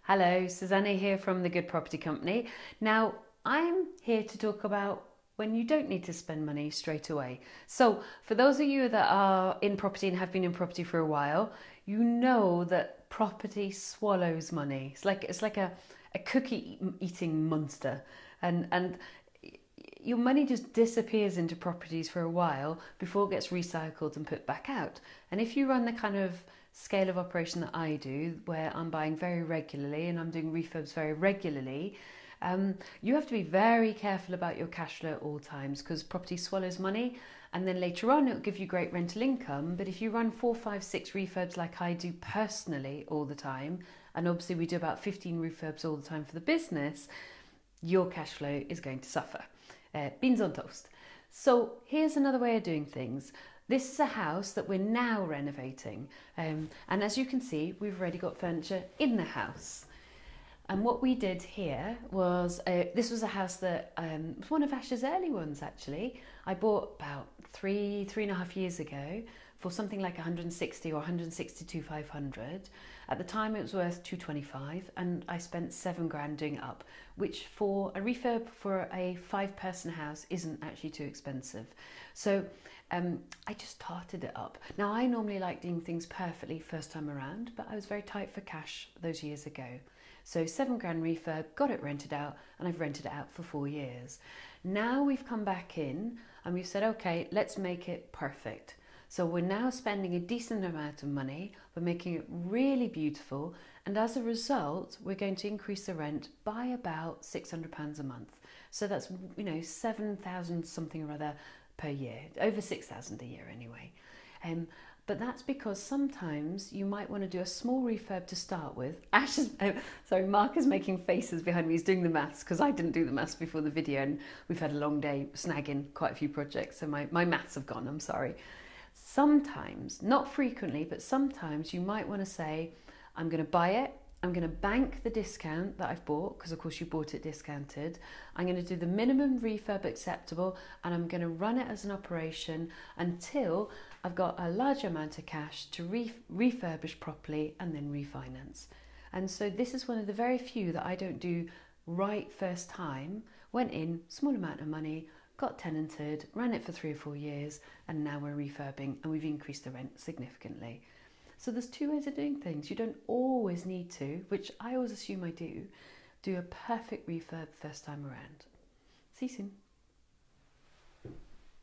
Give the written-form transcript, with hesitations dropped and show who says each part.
Speaker 1: Hello, Susanna here from the Good Property Company. Now, I'm here to talk about when you don't need to spend money straight away. So, for those of you that are in property and have been in property for a while, you know that property swallows money. It's like a cookie eating monster, and your money just disappears into properties for a while before it gets recycled and put back out. And if you run the kind of scale of operation that I do, where I'm buying very regularly and I'm doing refurbs very regularly, you have to be very careful about your cash flow at all times, because property swallows money, and then later on it'll give you great rental income. But if you run 4, 5, 6 refurbs like I do personally all the time, and obviously we do about 15 refurbs all the time for the business, your cash flow is going to suffer. Beans on toast. So here's another way of doing things. This is a house that we're now renovating, and as you can see, we've already got furniture in the house. And what we did here was, this was a house that was one of Ash's early ones actually. I bought about three and a half years ago for something like 160 or 162,500. At the time it was worth 225, and I spent 7 grand doing it up, which for a refurb for a 5-person house isn't actually too expensive. So I just tarted it up. Now, I normally like doing things perfectly first time around, but I was very tight for cash those years ago. So 7 grand refurb, got it rented out, and I've rented it out for 4 years. Now we've come back in and we've said, okay, let's make it perfect. So we're now spending a decent amount of money, we're making it really beautiful, and as a result, we're going to increase the rent by about £600 a month. So that's, 7,000 something or other per year, over 6,000 a year anyway. But that's because sometimes you might want to do a small refurb to start with. Mark is making faces behind me. He's doing the maths because I didn't do the maths before the video, and we've had a long day snagging quite a few projects, so my maths have gone, I'm sorry. Sometimes, not frequently, but sometimes you might want to say, I'm going to buy it, I'm going to bank the discount that I've bought, because of course you bought it discounted. I'm going to do the minimum refurb acceptable, and I'm going to run it as an operation until I've got a large amount of cash to refurbish properly and then refinance. And so this is one of the very few that I don't do right first time. Went in, small amount of money, got tenanted, ran it for 3 or 4 years, and now we're refurbing and we've increased the rent significantly. So there's 2 ways of doing things. You don't always need to, which I always assume I do a perfect refurb first time around. See you soon.